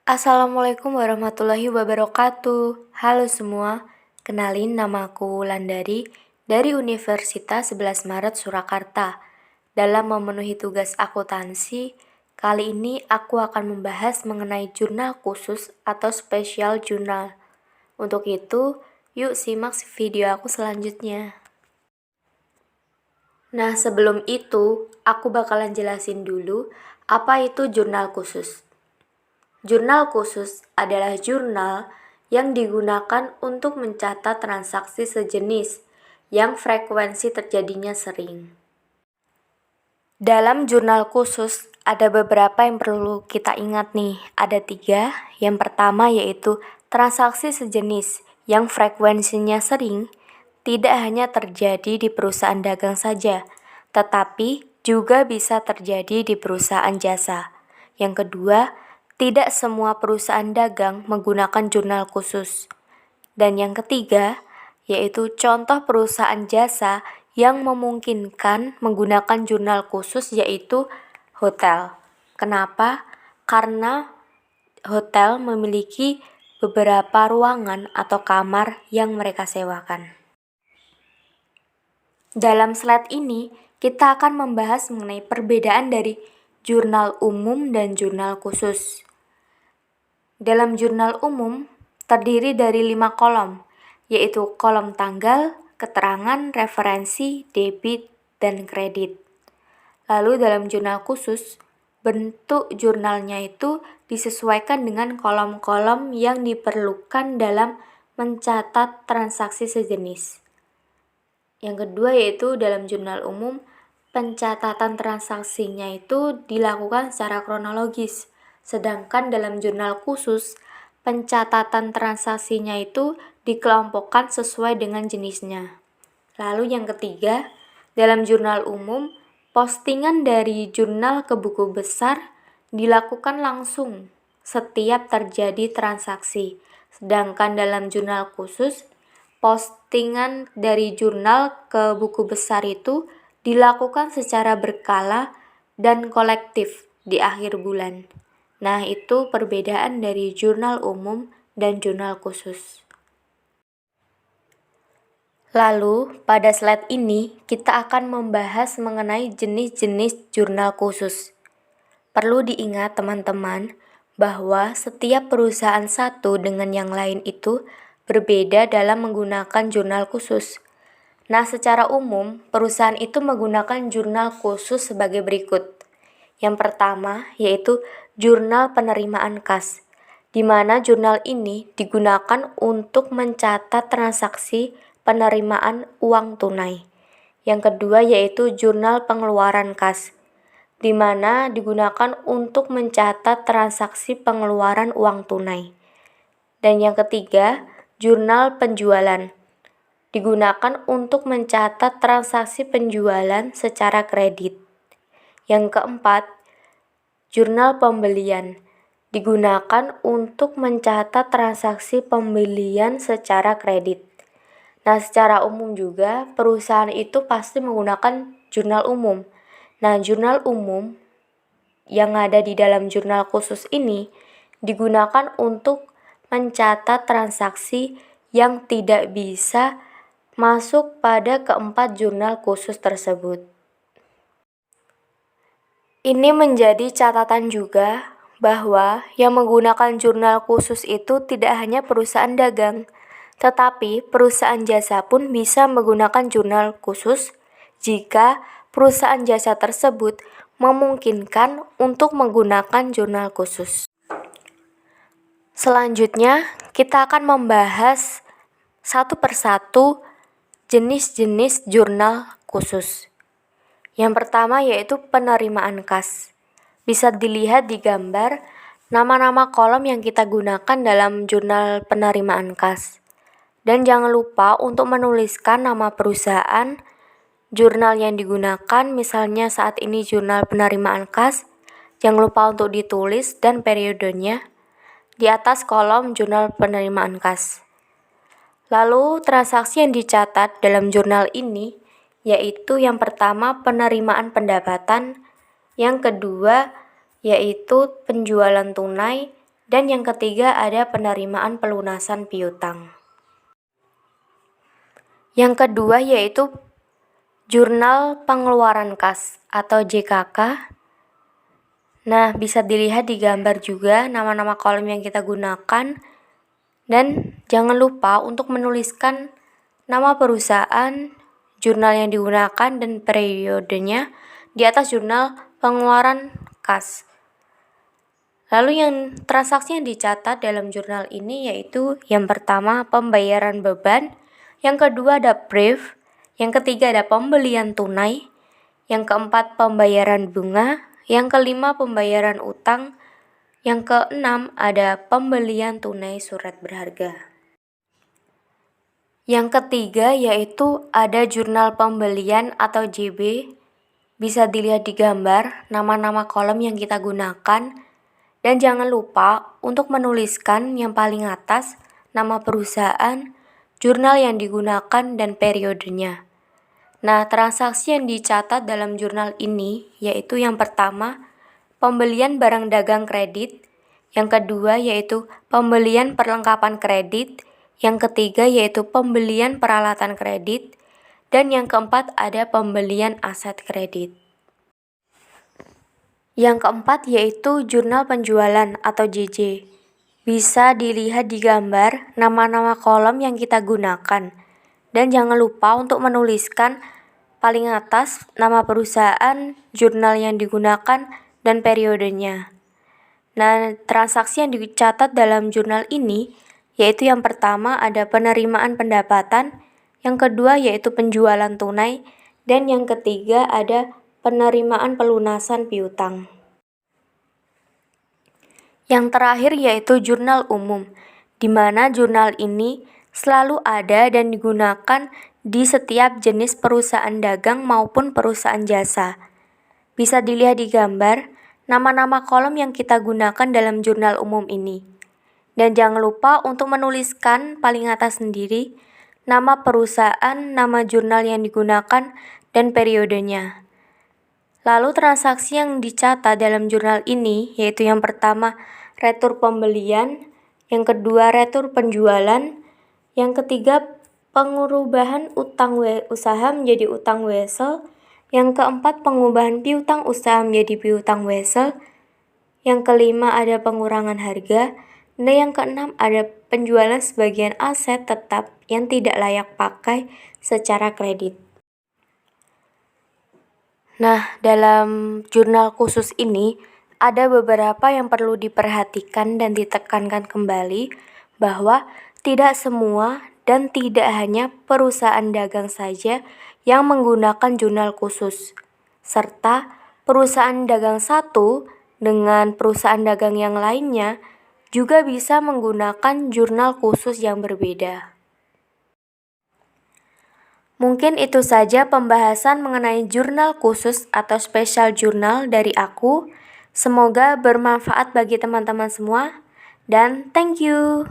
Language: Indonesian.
Assalamualaikum warahmatullahi wabarakatuh. Halo semua, kenalin namaku Wulandari dari Universitas 11 Maret Surakarta. Dalam memenuhi tugas akuntansi, kali ini aku akan membahas mengenai jurnal khusus atau special journal. Untuk itu, yuk simak video aku selanjutnya. Nah, sebelum itu, aku bakalan jelasin dulu apa itu jurnal khusus. Jurnal khusus adalah jurnal yang digunakan untuk mencatat transaksi sejenis yang frekuensi terjadinya sering. Dalam jurnal khusus ada beberapa yang perlu kita ingat nih, ada 3. Yang pertama yaitu transaksi sejenis yang frekuensinya sering tidak hanya terjadi di perusahaan dagang saja, tetapi juga bisa terjadi di perusahaan jasa. Yang kedua, tidak semua perusahaan dagang menggunakan jurnal khusus. Dan yang ketiga, yaitu contoh perusahaan jasa yang memungkinkan menggunakan jurnal khusus yaitu hotel. Kenapa? Karena hotel memiliki beberapa ruangan atau kamar yang mereka sewakan. Dalam slide ini, kita akan membahas mengenai perbedaan dari jurnal umum dan jurnal khusus. Dalam jurnal umum, terdiri dari 5 kolom, yaitu kolom tanggal, keterangan, referensi, debit, dan kredit. Lalu dalam jurnal khusus, bentuk jurnalnya itu disesuaikan dengan kolom-kolom yang diperlukan dalam mencatat transaksi sejenis. Yang kedua yaitu dalam jurnal umum, pencatatan transaksinya itu dilakukan secara kronologis. Sedangkan dalam jurnal khusus, pencatatan transaksinya itu dikelompokkan sesuai dengan jenisnya. Lalu yang ketiga, dalam jurnal umum, postingan dari jurnal ke buku besar dilakukan langsung setiap terjadi transaksi. Sedangkan dalam jurnal khusus, postingan dari jurnal ke buku besar itu dilakukan secara berkala dan kolektif di akhir bulan. Nah, itu perbedaan dari jurnal umum dan jurnal khusus. Lalu, pada slide ini kita akan membahas mengenai jenis-jenis jurnal khusus. Perlu diingat teman-teman bahwa setiap perusahaan satu dengan yang lain itu berbeda dalam menggunakan jurnal khusus. Nah, secara umum, perusahaan itu menggunakan jurnal khusus sebagai berikut. Yang pertama yaitu jurnal penerimaan kas, di mana jurnal ini digunakan untuk mencatat transaksi penerimaan uang tunai. Yang kedua yaitu jurnal pengeluaran kas, di mana digunakan untuk mencatat transaksi pengeluaran uang tunai. Dan yang ketiga, jurnal penjualan, digunakan untuk mencatat transaksi penjualan secara kredit. Yang keempat, jurnal pembelian, digunakan untuk mencatat transaksi pembelian secara kredit. Nah, secara umum juga perusahaan itu pasti menggunakan jurnal umum. Nah, jurnal umum yang ada di dalam jurnal khusus ini digunakan untuk mencatat transaksi yang tidak bisa masuk pada keempat jurnal khusus tersebut. Ini menjadi catatan juga bahwa yang menggunakan jurnal khusus itu tidak hanya perusahaan dagang, tetapi perusahaan jasa pun bisa menggunakan jurnal khusus jika perusahaan jasa tersebut memungkinkan untuk menggunakan jurnal khusus. Selanjutnya, kita akan membahas satu persatu jenis-jenis jurnal khusus. Yang pertama yaitu penerimaan kas. Bisa dilihat di gambar nama-nama kolom yang kita gunakan dalam jurnal penerimaan kas. Dan jangan lupa untuk menuliskan nama perusahaan, jurnal yang digunakan, misalnya saat ini jurnal penerimaan kas. Jangan lupa untuk ditulis dan periodenya di atas kolom jurnal penerimaan kas. Lalu transaksi yang dicatat dalam jurnal ini yaitu yang pertama penerimaan pendapatan, yang kedua yaitu penjualan tunai, Dan yang ketiga ada penerimaan pelunasan piutang. Yang kedua yaitu Jurnal Pengeluaran Kas atau JKK. Nah, bisa dilihat di gambar juga nama-nama kolom yang kita gunakan. Dan jangan lupa untuk menuliskan nama perusahaan, jurnal yang digunakan, dan periodenya di atas jurnal pengeluaran kas. Lalu yang transaksi yang dicatat dalam jurnal ini yaitu yang pertama pembayaran beban, yang kedua ada brief, yang ketiga ada pembelian tunai, yang keempat pembayaran bunga, yang kelima pembayaran utang, yang keenam ada pembelian tunai surat berharga. Yang ketiga yaitu ada jurnal pembelian atau JB. Bisa dilihat di gambar nama-nama kolom yang kita gunakan. Dan jangan lupa untuk menuliskan yang paling atas nama perusahaan, jurnal yang digunakan, dan periodenya. Nah, transaksi yang dicatat dalam jurnal ini yaitu yang pertama, pembelian barang dagang kredit, yang kedua yaitu pembelian perlengkapan kredit, yang ketiga yaitu pembelian peralatan kredit, dan yang keempat ada pembelian aset kredit. Yang keempat yaitu jurnal penjualan atau JJ. Bisa dilihat di gambar nama-nama kolom yang kita gunakan. Dan jangan lupa untuk menuliskan paling atas nama perusahaan, jurnal yang digunakan, dan periodenya. Nah, transaksi yang dicatat dalam jurnal ini yaitu yang pertama ada penerimaan pendapatan, yang kedua yaitu penjualan tunai, dan yang ketiga ada penerimaan pelunasan piutang. Yang terakhir yaitu jurnal umum, di mana jurnal ini selalu ada dan digunakan di setiap jenis perusahaan dagang maupun perusahaan jasa. Bisa dilihat di gambar nama-nama kolom yang kita gunakan dalam jurnal umum ini. Dan jangan lupa untuk menuliskan paling atas sendiri nama perusahaan, nama jurnal yang digunakan, dan periodenya. Lalu transaksi yang dicatat dalam jurnal ini yaitu yang pertama retur pembelian, yang kedua retur penjualan, yang ketiga pengurubahan utang usaha menjadi utang wesel, yang keempat pengubahan piutang usaha menjadi piutang wesel, yang kelima ada pengurangan harga, dan yang keenam ada penjualan sebagian aset tetap yang tidak layak pakai secara kredit. Nah, dalam jurnal khusus ini ada beberapa yang perlu diperhatikan dan ditekankan kembali bahwa tidak semua dan tidak hanya perusahaan dagang saja yang menggunakan jurnal khusus, serta perusahaan dagang satu dengan perusahaan dagang yang lainnya juga bisa menggunakan jurnal khusus yang berbeda. Mungkin itu saja pembahasan mengenai jurnal khusus atau special journal dari aku. Semoga bermanfaat bagi teman-teman semua, dan thank you.